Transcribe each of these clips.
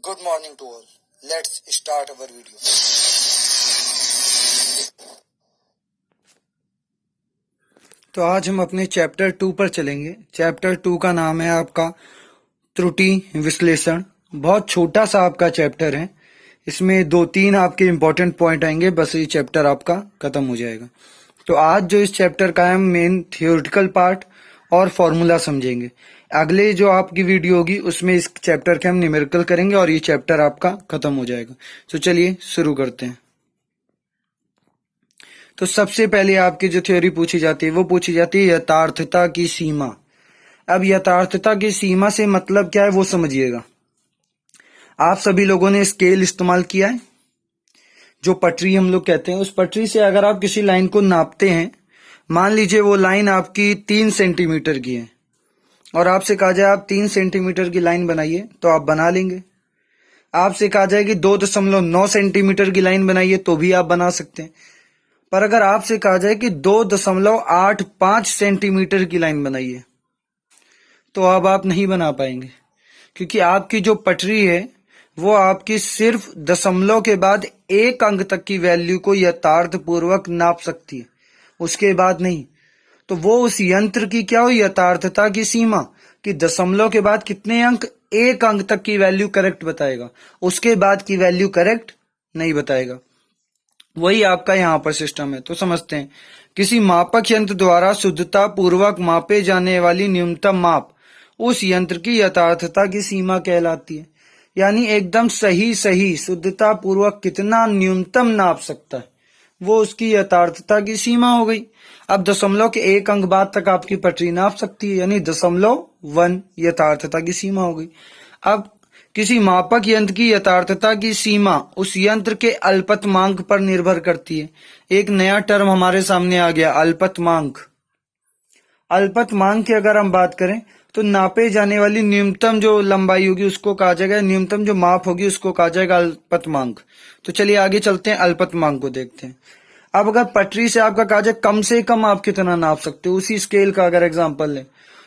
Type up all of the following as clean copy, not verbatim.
Good morning to all. Let's start our video. तो आज हम अपने चैप्टर 2 पर चलेंगे। चैप्टर 2 का नाम है आपका त्रुटि विश्लेषण। बहुत छोटा सा आपका चैप्टर है, इसमें 2-3 आपके इंपॉर्टेंट पॉइंट आएंगे, बस ये चैप्टर आपका खत्म हो जाएगा। तो आज जो इस चैप्टर का है, मेन थियोरिटिकल पार्ट और फॉर्मूला समझेंगे। अगले जो आपकी वीडियो होगी उसमें इस चैप्टर के हम न्यूमेरिकल करेंगे और ये चैप्टर आपका खत्म हो जाएगा। तो चलिए शुरू करते हैं। तो सबसे पहले आपकी जो थ्योरी पूछी जाती है वो पूछी जाती है यथार्थता की सीमा। अब यथार्थता की सीमा से मतलब क्या है वो समझिएगा। आप सभी लोगों ने स्केल इस्तेमाल किया है, जो पटरी हम लोग कहते हैं। उस पटरी से अगर आप किसी लाइन को नापते हैं, मान लीजिए वो लाइन आपकी 3 सेंटीमीटर की है और आपसे कहा जाए आप 3 सेंटीमीटर की लाइन बनाइए, तो आप बना लेंगे। आपसे कहा जाए कि 2.9 सेंटीमीटर की लाइन बनाइए, तो भी आप बना सकते हैं। पर अगर आपसे कहा जाए कि 2.85 सेंटीमीटर की लाइन बनाइए, तो अब आप नहीं बना पाएंगे, क्योंकि आपकी जो पटरी है वो आपकी सिर्फ दशमलव के बाद 1 अंक तक की वैल्यू को यथार्थ पूर्वक नाप सकती है, उसके बाद नहीं। तो वो उस यंत्र की क्या हुई, यथार्थता की सीमा, कि दशमलव के बाद कितने अंक, 1 अंक तक की वैल्यू करेक्ट बताएगा, उसके बाद की वैल्यू करेक्ट नहीं बताएगा। वही आपका यहाँ पर सिस्टम है। तो समझते हैं। किसी मापक यंत्र द्वारा शुद्धता पूर्वक मापे जाने वाली न्यूनतम माप उस यंत्र की यथार्थता की सीमा कहलाती है। यानी एकदम सही शुद्धता पूर्वक कितना न्यूनतम नाप सकता है, वो उसकी यथार्थता की सीमा हो गई। अब दशमलव के 1 अंक बाद तक आपकी पटरी नाप सकती है, यानी 0.1 यथार्थता की सीमा हो गई। अब किसी मापक यंत्र की यथार्थता की सीमा उस यंत्र के अल्पतमांक पर निर्भर करती है। एक नया टर्म हमारे सामने आ गया, अल्पतमांक। अल्पतमांक की अगर हम बात करें तो नापे जाने वाली न्यूनतम जो लंबाई होगी उसको कहा जाएगा, न्यूनतम जो माप होगी उसको कहा जाएगा अल्पतमांक। तो चलिए आगे चलते हैं, अल्पतमांक को देखते हैं। अब अगर पटरी से आपका कहा जाए कम से कम आप कितना नाप सकते हो, उसी स्केल का अगर एग्जांपल लें,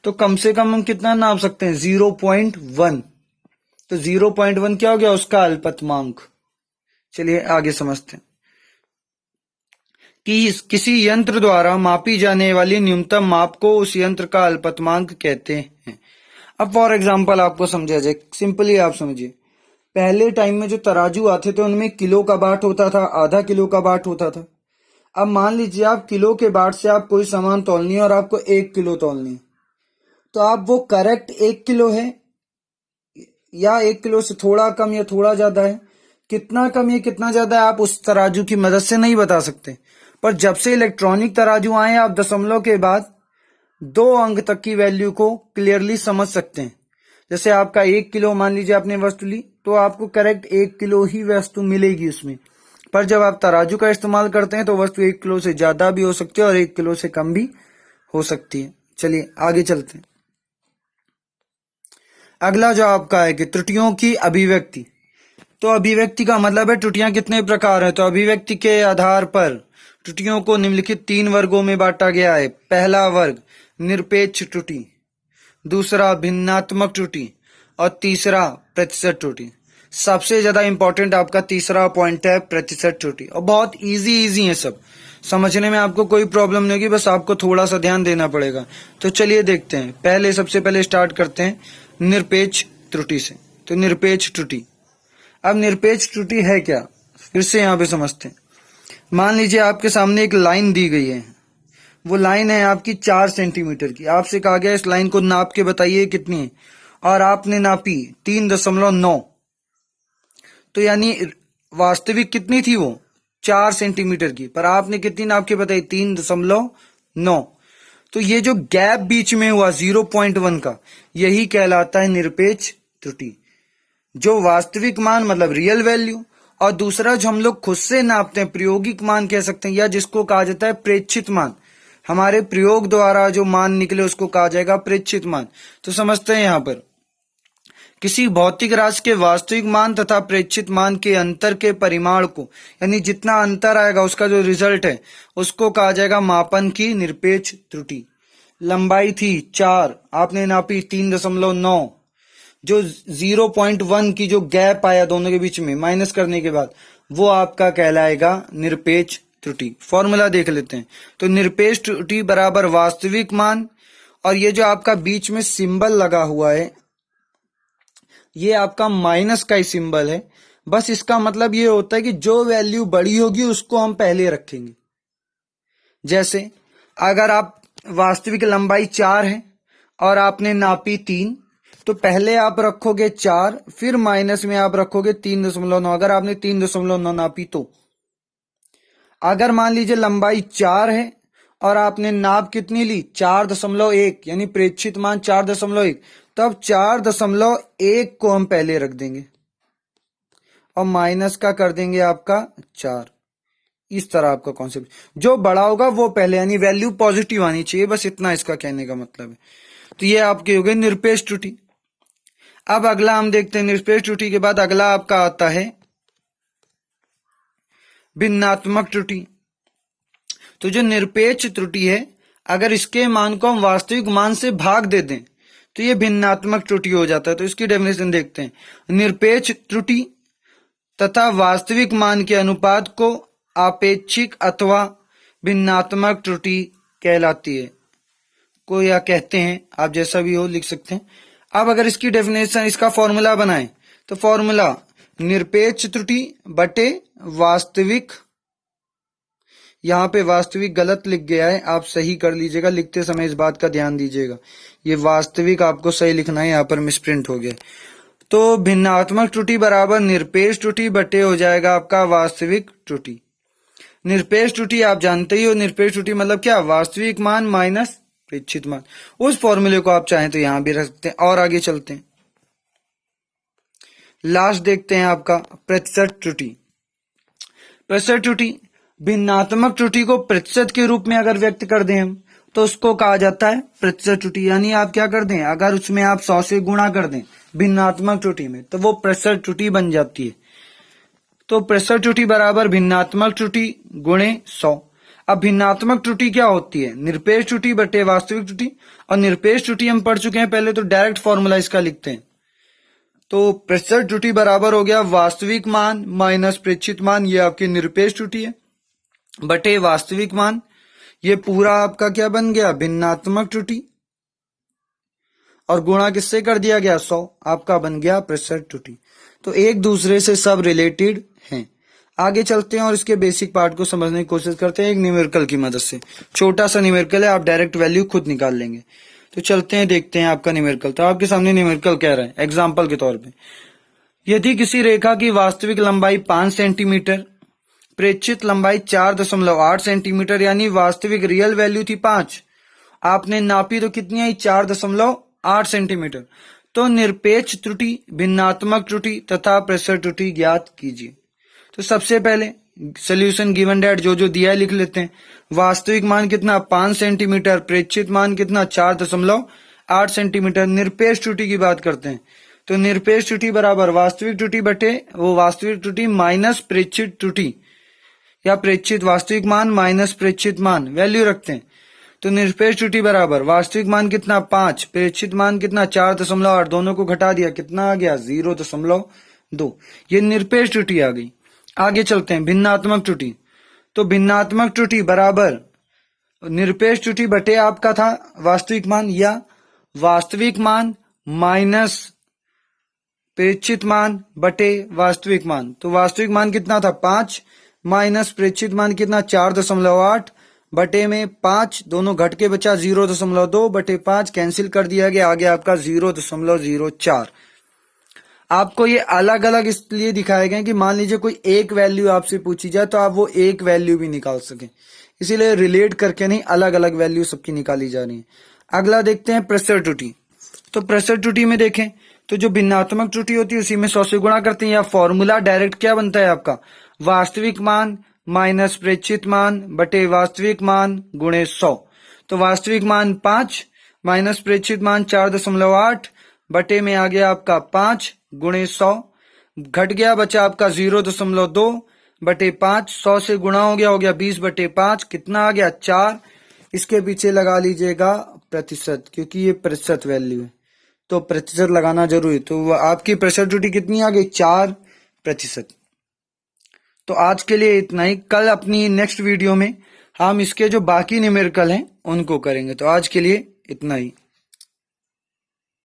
तो कम से कम हम कितना नाप सकते हैं, 0.1। तो 0.1 क्या हो गया, उसका अल्पतमांक। चलिए आगे समझते हैं कि किसी यंत्र द्वारा मापी जाने वाली न्यूनतम माप को उस यंत्र का अल्पतमांक कहते हैं। अब फॉर एग्जांपल आपको समझा जाए, सिंपली आप समझिए। पहले टाइम में जो तराजू आते थे उनमें किलो का बाट होता था, आधा किलो का बाट होता था। अब मान लीजिए आप किलो के बाट से आप कोई सामान तौलनी है और आपको 1 किलो तौलनी है, तो आप वो करेक्ट 1 किलो है या 1 किलो से थोड़ा कम या थोड़ा ज्यादा है, कितना कम या कितना ज्यादा है, आप उस तराजू की मदद से नहीं बता सकते। पर जब से इलेक्ट्रॉनिक तराजू आए, आप दशमलव के बाद 2 अंक तक की वैल्यू को क्लियरली समझ सकते हैं। जैसे आपका 1 किलो मान लीजिए आपने वस्तु ली, तो आपको करेक्ट 1 किलो ही वस्तु मिलेगी उसमें। पर जब आप तराजू का इस्तेमाल करते हैं तो वस्तु 1 किलो से ज्यादा भी हो सकती है और 1 किलो से कम भी हो सकती है। चलिए आगे चलते हैं। अगला जो आपका है कि त्रुटियों की अभिव्यक्ति। तो अभिव्यक्ति का मतलब है त्रुटियां कितने प्रकार है। तो अभिव्यक्ति के आधार पर त्रुटियों को निम्नलिखित 3 वर्गों में बांटा गया है। पहला वर्ग निरपेक्ष त्रुटि, दूसरा भिन्नात्मक त्रुटि और तीसरा प्रतिशत त्रुटि। सबसे ज्यादा इंपॉर्टेंट आपका तीसरा पॉइंट है प्रतिशत त्रुटि, और बहुत इजी है, सब समझने में आपको कोई प्रॉब्लम नहीं होगी, बस आपको थोड़ा सा ध्यान देना पड़ेगा। तो चलिए देखते हैं। सबसे पहले स्टार्ट करते हैं निरपेक्ष त्रुटि से। तो निरपेक्ष त्रुटि, अब निरपेक्ष त्रुटि है क्या, फिर से यहाँ पे समझते हैं। मान लीजिए आपके सामने एक लाइन दी गई है, वो लाइन है आपकी 4 सेंटीमीटर की। आपसे कहा गया इस लाइन को नाप के बताइए कितनी है, और आपने नापी 3.9। तो यानी वास्तविक कितनी थी वो, 4 सेंटीमीटर की, पर आपने कितनी नाप के बताई, 3.9। तो ये जो गैप बीच में हुआ 0.1 का, यही कहलाता है निरपेक्ष त्रुटि। जो वास्तविक मान मतलब रियल वैल्यू, और दूसरा जो हम लोग खुद से नापते हैं, प्रायोगिक मान कह सकते हैं, या जिसको कहा जाता है प्रेक्षित मान। हमारे प्रयोग द्वारा जो मान निकले उसको कहा जाएगा प्रेक्षित मान। तो समझते हैं यहाँ पर किसी भौतिक राशि के वास्तविक मान तथा प्रेक्षित मान के अंतर के परिमाण को, यानी जितना अंतर आएगा उसका जो रिजल्ट है, उसको कहा जाएगा मापन की निरपेक्ष त्रुटि। लंबाई थी 4, आपने नापी 3.9, जो 0.1 की जो गैप आया दोनों के बीच में माइनस करने के बाद, वो आपका कहलाएगा निरपेक्ष त्रुटि। फॉर्मूला देख लेते हैं। तो निरपेक्ष त्रुटि बराबर वास्तविक मान, और ये जो आपका बीच में सिंबल लगा हुआ है ये आपका माइनस का ही सिंबल है। बस इसका मतलब ये होता है कि जो वैल्यू बड़ी होगी उसको हम पहले रखेंगे। जैसे अगर आप वास्तविक लंबाई 4 है और आपने नापी 3, तो पहले आप रखोगे 4, फिर माइनस में आप रखोगे 3.9। अगर आपने 3.9 नापी तो अगर मान लीजिए लंबाई 4 है और आपने नाप कितनी ली 4.1, यानी प्रेक्षित मान 4.1, तब 4.1 को हम पहले रख देंगे और माइनस का कर देंगे आपका 4। इस तरह आपका कॉन्सेप्ट, जो बड़ा होगा वो पहले, यानी वैल्यू पॉजिटिव आनी चाहिए, बस इतना इसका कहने का मतलब है। तो ये आपके हो गए निरपेक्ष त्रुटि। अब अगला हम देखते हैं, निरपेक्ष त्रुटि के बाद अगला आपका आता है भिन्नात्मक त्रुटि। तो जो निरपेक्ष त्रुटि है, अगर इसके मान को हम वास्तविक मान से भाग दे दें तो ये भिन्नात्मक त्रुटि हो जाता है। तो इसकी डेफिनेशन देखते हैं। निरपेक्ष त्रुटि तथा वास्तविक मान के अनुपात को आपेक्षिक अथवा भिन्नात्मक त्रुटि कहलाती है, को या कहते हैं, आप जैसा भी हो लिख सकते हैं। अब अगर इसकी डेफिनेशन, इसका फॉर्मूला बनाएं तो फॉर्मूला निरपेक्ष त्रुटि बटे वास्तविक, यहाँ पे वास्तविक गलत लिख गया है, आप सही कर लीजिएगा, लिखते समय इस बात का ध्यान दीजिएगा, ये वास्तविक आपको सही लिखना है, यहाँ पर मिसप्रिंट हो गया। तो भिन्नात्मक त्रुटि बराबर निरपेक्ष त्रुटि बटे हो जाएगा आपका वास्तविक त्रुटि। निरपेक्ष त्रुटि आप जानते ही हो, निरपेक्ष त्रुटि मतलब क्या, वास्तविक मान माइनस प्रेक्षित मान। उस फॉर्मूले को आप चाहें तो यहां भी रख सकते हैं। और आगे चलते हैं, लास्ट देखते हैं आपका प्रतिशत त्रुटि। प्रतिशत त्रुटि, भिन्नात्मक त्रुटि को प्रतिशत के रूप में अगर व्यक्त कर दें हम तो उसको कहा जाता है प्रतिशत त्रुटि। यानी आप क्या कर दें, अगर उसमें आप 100 से गुणा कर दें भिन्नात्मक त्रुटि में, तो वो प्रतिशत त्रुटि बन जाती है। तो प्रतिशत त्रुटि बराबर भिन्नात्मक त्रुटि गुणे 100। अब भिन्नात्मक त्रुटि क्या होती है, निरपेक्ष त्रुटि बटे वास्तविक त्रुटि। और निरपेक्ष त्रुटि हम पढ़ चुके हैं पहले, तो डायरेक्ट फॉर्मूला इसका लिखते हैं। तो प्रतिशत त्रुटि बराबर हो गया वास्तविक मान माइनस प्रेक्षित मान, ये आपकी निरपेक्ष त्रुटि है, बटे वास्तविक मान, ये पूरा आपका क्या बन गया, भिन्नात्मक त्रुटि, और गुणा किससे कर दिया गया, 100, आपका बन गया प्रतिशत त्रुटि। तो एक दूसरे से सब रिलेटेड हैं। आगे चलते हैं और इसके बेसिक पार्ट को समझने की कोशिश करते हैं एक न्यूमेरिकल की मदद से। छोटा सा न्यूमेरिकल है, आप डायरेक्ट वैल्यू खुद निकाल लेंगे। तो चलते हैं, देखते हैं आपका न्यूमेरिकल। तो आपके सामने न्यूमेरिकल कह रहा है एग्जाम्पल के तौर पे, यदि किसी रेखा की वास्तविक लंबाई 5 सेंटीमीटर, प्रेक्षित लंबाई 4.8 सेंटीमीटर, यानी वास्तविक रियल वैल्यू थी 5, आपने नापी तो कितनी आई 4.8 सेंटीमीटर, तो निरपेक्ष त्रुटि, भिन्नात्मक त्रुटि तथा प्रतिशत त्रुटि ज्ञात कीजिए। तो सबसे पहले सोल्यूशन गिवन डेट जो जो दिया है लिख लेते हैं। वास्तविक मान कितना 5 सेंटीमीटर, प्रेक्षित मान कितना 4.8 सेंटीमीटर। निरपेक्ष त्रुटि की बात करते हैं, तो निरपेक्ष त्रुटि बराबर वास्तविक त्रुटि बटे वो वास्तविक त्रुटि माइनस प्रेक्षित त्रुटि, या प्रेक्षित वास्तविक मान माइनस प्रेक्षित मान, वैल्यू रखते हैं। तो निरपेक्ष त्रुटि बराबर वास्तविक मान कितना 5, प्रेक्षित मान कितना 4.8, दोनों को घटा दिया कितना आ गया 0.2। ये निरपेक्ष त्रुटि आ गई। आगे चलते हैं भिन्नात्मक त्रुटि। तो भिन्नात्मक त्रुटि बराबर निरपेक्ष त्रुटि बटे आपका था वास्तविक मान, या वास्तविक मान माइनस प्रेक्षित मान बटे वास्तविक मान। तो वास्तविक मान कितना था 5 माइनस प्रेक्षित मान कितना 4.8 बटे में 5, दोनों घट के बचा 0.2 बटे 5, कैंसिल कर दिया गया, आगे आपका 0.04। आपको ये अलग अलग इसलिए दिखाए गए कि मान लीजिए कोई एक वैल्यू आपसे पूछी जाए तो आप वो एक वैल्यू भी निकाल सकें, इसीलिए रिलेट करके नहीं, अलग अलग वैल्यू सबकी निकाली जा रही है। अगला देखते हैं प्रतिशत त्रुटि। तो प्रतिशत त्रुटि में देखें तो जो भिन्नात्मक त्रुटि होती है उसी में 100 से गुणा करते हैं, या फॉर्मूला डायरेक्ट क्या बनता है आपका, वास्तविक मान माइनस प्रेक्षित मान बटे वास्तविक मान गुणे 100। तो वास्तविक मान 5 माइनस प्रेक्षित मान 4.8 बटे में आ गया आपका 5 गुणे 100, घट गया बचा आपका 0.2 बटे 5, 100 से गुणा हो गया 20 बटे 5, कितना आ गया 4। इसके पीछे लगा लीजिएगा प्रतिशत, क्योंकि ये प्रतिशत वैल्यू है, तो प्रतिशत लगाना जरूरी। तो आपकी प्रेशर कितनी आ गई? 4%। तो आज के लिए इतना ही। कल अपनी नेक्स्ट वीडियो में हम इसके जो बाकी न्यूमेरिकल हैं उनको करेंगे। तो आज के लिए इतना ही।